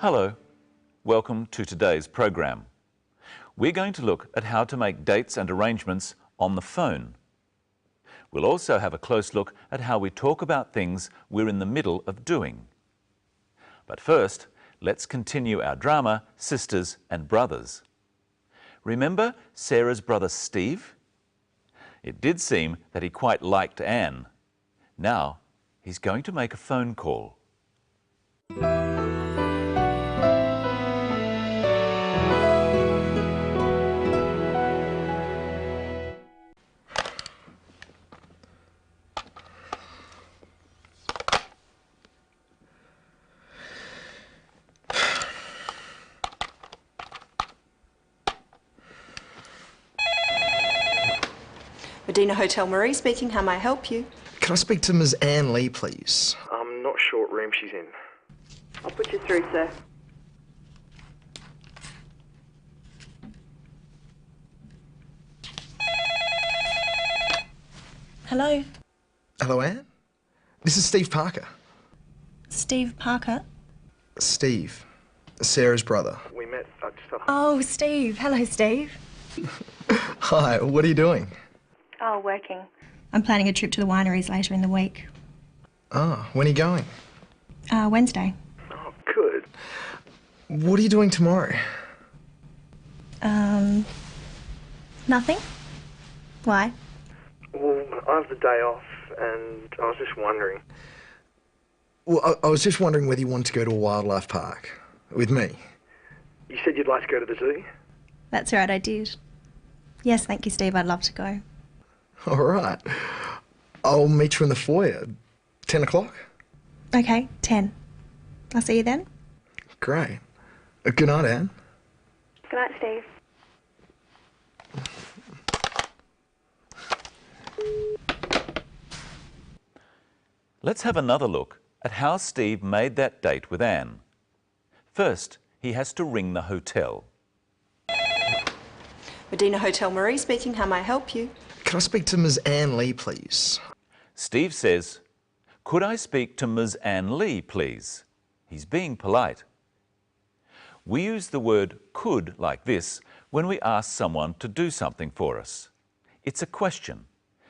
Hello, welcome to today's program. We're going to look at how to make dates and arrangements on the phone. We'll also have a close look at how we talk about things we're in the middle of doing. But first, let's continue our drama, Sisters and Brothers. Remember Sarah's brother Steve? It did seem that he quite liked Anne. Now, he's going to make a phone call. Medina Hotel Marie speaking. How may I help you? Can I speak to Ms. Anne Lee, please? I'm not sure what room she's in. I'll put you through, sir. Hello, Hello, Anne? This is Steve Parker. Steve Parker. Steve, Sarah's brother. We met just Oh, Steve. Hello, Steve. Hi, what are you doing? Oh, working. I'm planning a trip to the wineries later in the week. Ah, when are you going? Wednesday. Oh, good. What are you doing tomorrow? Nothing? Why? Well, I have the day off, and I was just wondering. Well, I was just wondering whether you wanted to go to a wildlife park with me. You said you'd like to go to the zoo? That's right, I did. Yes, thank you, Steve. I'd love to go. All right. I'll meet you in the foyer. 10 o'clock? Okay, 10. I'll see you then. Great. Good night, Anne. Good night, Steve. Let's have another look at how Steve made that date with Anne. First, he has to ring the hotel. Medina Hotel Marie speaking. How may I help you? Can I speak to Ms. Anne Lee, please? Steve says, "Could I speak to Ms. Anne Lee, please?" He's being polite. We use the word could like this when we ask someone to do something for us. It's a question.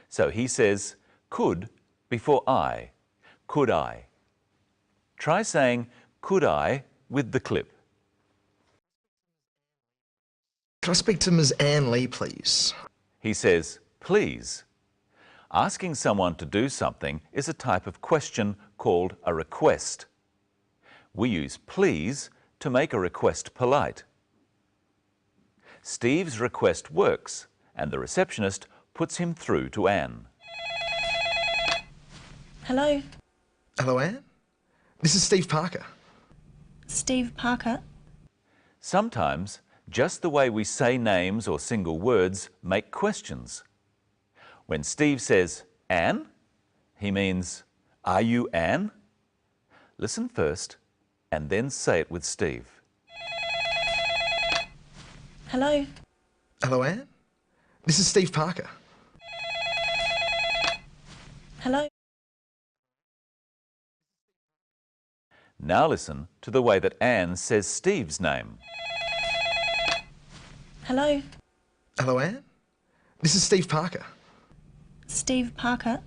So he says, could before I. Could I? Try saying, could I, with the clip. Can I speak to Ms. Anne Lee, please? He says, please. Asking someone to do something is a type of question called a request. We use please to make a request polite. Steve's request works, and the receptionist puts him through to Anne. Hello, Hello, Anne? This is Steve Parker. Steve Parker. Sometimes, just the way we say names or single words make questions. When Steve says, Anne, he means, are you Anne? Listen first, and then say it with Steve. Hello, Hello, Anne? This is Steve Parker. hello. Now listen to the way that Anne says Steve's name. Hello, Hello, Anne? This is Steve Parker. Steve Parker.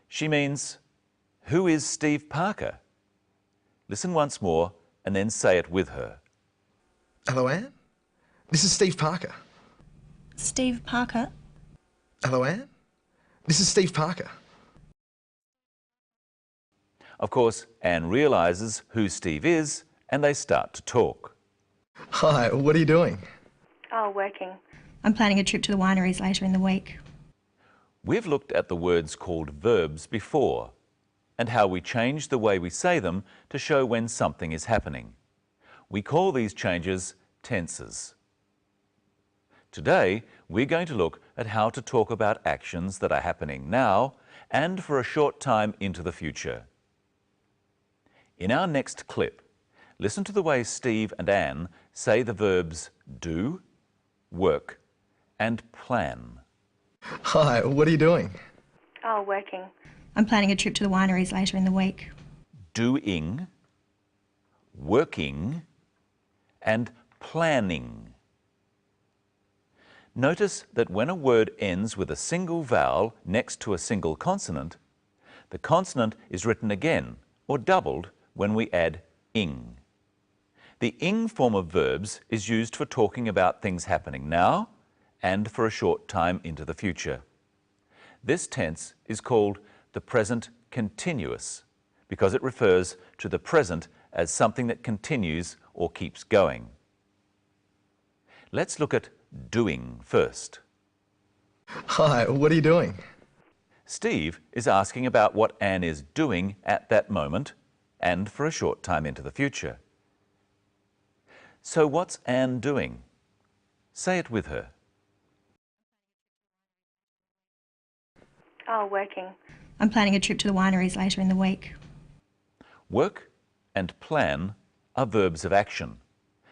She means, who is Steve Parker? Listen once more and then say it with her. Hello, Anne? This is Steve Parker. Steve Parker. Hello, Anne? This is Steve Parker. Of course, Anne realises who Steve is and they start to talk. Hi, what are you doing? Oh, working. I'm planning a trip to the wineries later in the week. We've looked at the words called verbs before and how we change the way we say them to show when something is happening. We call these changes tenses. Today, we're going to look at how to talk about actions that are happening now and for a short time into the future. In our next clip, listen to the way Steve and Anne say the verbs do, work, and plan. Hi, what are you doing? Oh, working. I'm planning a trip to the wineries later in the week. Doing, working, and planning. Notice that when a word ends with a single vowel next to a single consonant, the consonant is written again or doubled when we add ing. The ing form of verbs is used for talking about things happening now and for a short time into the future. This tense is called the present continuous because it refers to the present as something that continues or keeps going. Let's look at doing first. Hi, what are you doing? Steve is asking about what Anne is doing at that moment and for a short time into the future. So what's Anne doing? Say it with her. Oh, working. I'm planning a trip to the wineries later in the week. Work and plan are verbs of action.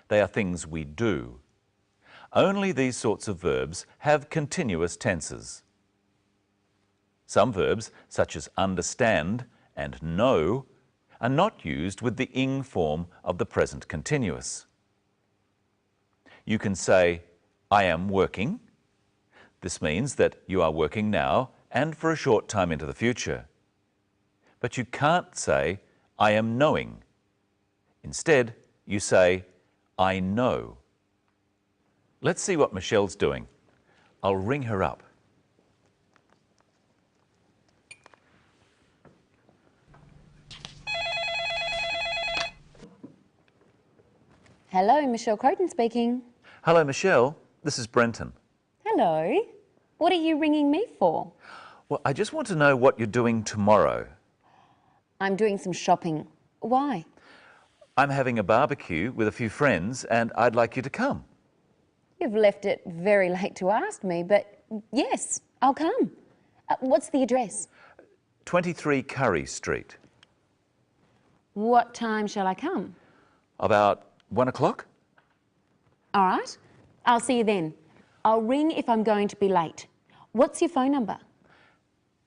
They are things we do. Only these sorts of verbs have continuous tenses. Some verbs, such as understand and know, are not used with the ing form of the present continuous. You can say, I am working. This means that you are working now and for a short time into the future. But you can't say, I am knowing. Instead, you say, I know. Let's see what Michelle's doing. I'll ring her up. Hello, Michelle Croton speaking. Hello, Michelle. This is Brenton. Hello. What are you ringing me for? Well, I just want to know what you're doing tomorrow. I'm doing some shopping. Why? I'm having a barbecue with a few friends and I'd like you to come. You've left it very late to ask me, but yes, I'll come. What's the address? 23 Curry Street. What time shall I come? About 1 o'clock? All right. I'll see you then. I'll ring if I'm going to be late. What's your phone number?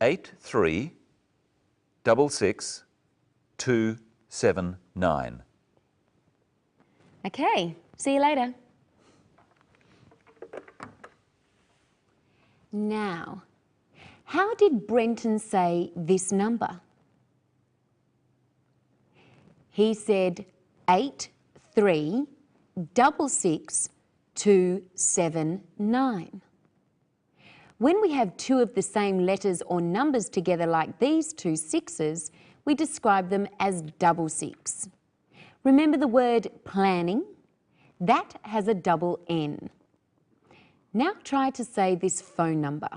8366 279. Okay. See you later. Now, how did Brenton say this number? He said 8366 279. When we have two of the same letters or numbers together like these two sixes, we describe them as double six. Remember the word planning? That has a double N. Now try to say this phone number.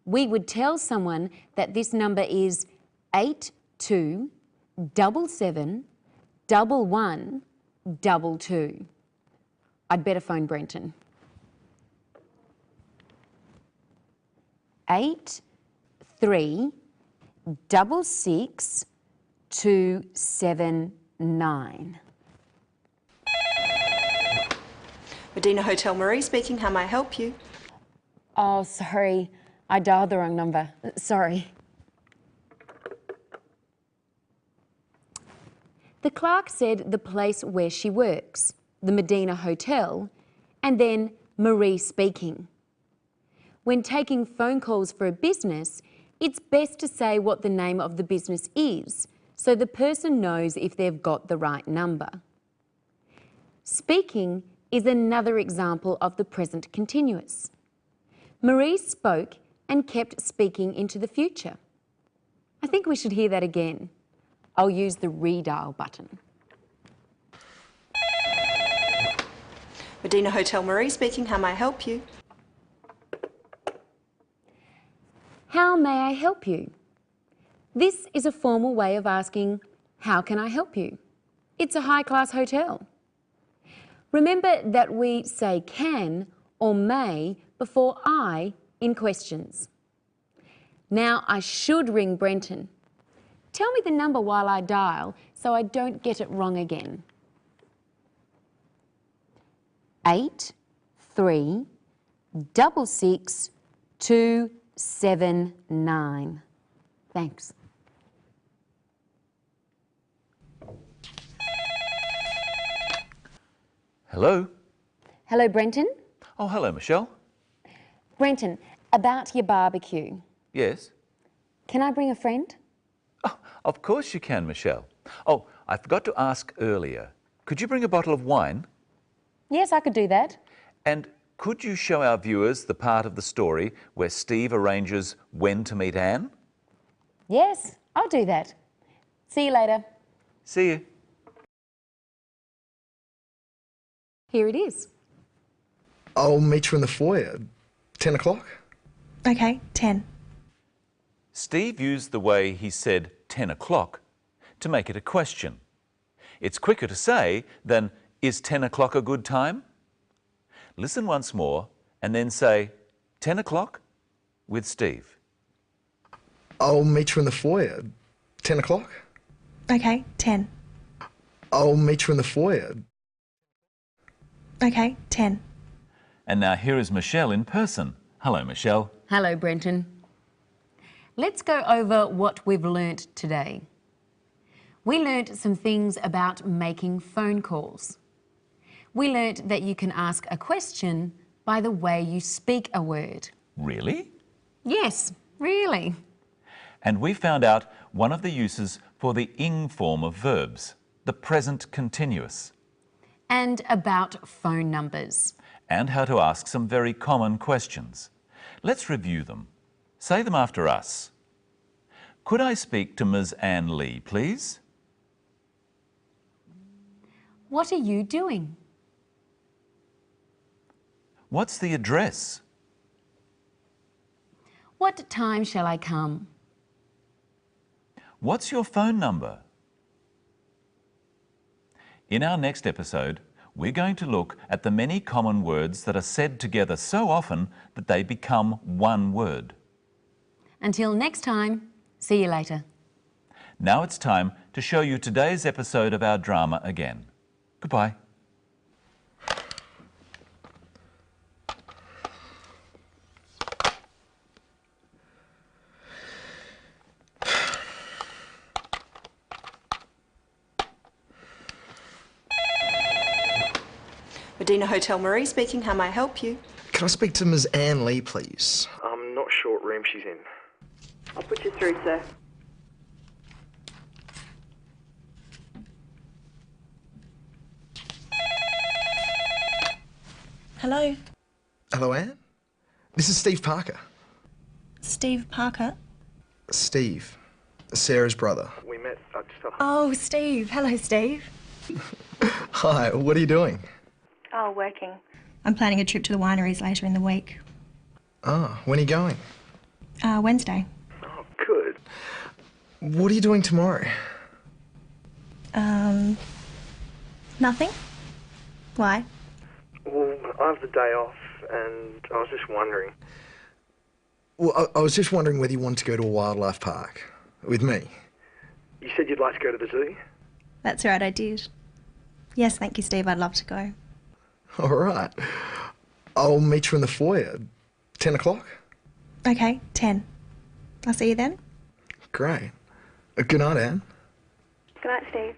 We would tell someone that this number is 82771122. I'd better phone Brenton. 8366 279. Medina Hotel Marie speaking. How may I help you? Oh, sorry. I dialed the wrong number. Sorry. The clerk said the place where she works, the Medina Hotel, and then Marie speaking. When taking phone calls for a business, it's best to say what the name of the business is so the person knows if they've got the right number. Speaking is another example of the present continuous. Marie spoke and kept speaking into the future. I think we should hear that again. I'll use the redial button. Medina Hotel Marie speaking. How may I help you? How may I help you? This is a formal way of asking, how can I help you? It's a high-class hotel. Remember that we say can or may before I in questions. Now I should ring Brenton. Tell me the number while I dial so I don't get it wrong again. 8366 279. Thanks. Hello? Hello, Brenton. Oh, hello, Michelle. Brenton, about your barbecue. Yes? Can I bring a friend? Oh, of course you can, Michelle. Oh, I forgot to ask earlier. Could you bring a bottle of wine? Yes, I could do that. And could you show our viewers the part of the story where Steve arranges when to meet Anne? Yes, I'll do that. See you later. See you. Here it is. I'll meet you in the foyer. 10 o'clock? Okay, 10. Steve used the way he said 10 o'clock to make it a question. It's quicker to say than, is 10 o'clock a good time? Listen once more and then say, 10 o'clock with Steve. I'll meet you in the foyer. 10 o'clock? Okay, 10. I'll meet you in the foyer. Okay, 10. And now here is Michelle in person. Hello, Michelle. Hello, Brenton. Let's go over what we've learnt today. We learnt some things about making phone calls. We learnt that you can ask a question by the way you speak a word. Really? Yes, really. And we found out one of the uses for the ing form of verbs, the present continuous, And about phone numbers. and how to ask some very common questions. Let's review them. Say them after us. Could I speak to Ms. Anne Lee, please? What are you doing? What's the address? What time shall I come? What's your phone number? In our next episode, we're going to look at the many common words that are said together so often that they become one word. Until next time, see you later. Now it's time to show you today's episode of our drama again. Goodbye. Medina Hotel Marie speaking. How may I help you? Can I speak to Ms. Anne Lee, please? I'm not sure what room she's in. I'll put you through, sir. Hello, Hello, Anne? This is Steve Parker. Steve Parker. Steve, Sarah's brother. We met just up. Oh, Steve. Hello, Steve. Hi, what are you doing? Oh, working. I'm planning a trip to the wineries later in the week. Ah, when are you going? Wednesday. Oh, good. What are you doing tomorrow? Nothing? Why? Well, I have the day off, and I was just wondering. Well, I was just wondering whether you wanted to go to a wildlife park with me. You said you'd like to go to the zoo? That's right, I did. Yes, thank you, Steve. I'd love to go. All right. I'll meet you in the foyer. 10 o'clock? Okay, 10. I'll see you then. Great. Good night, Anne. Good night, Steve.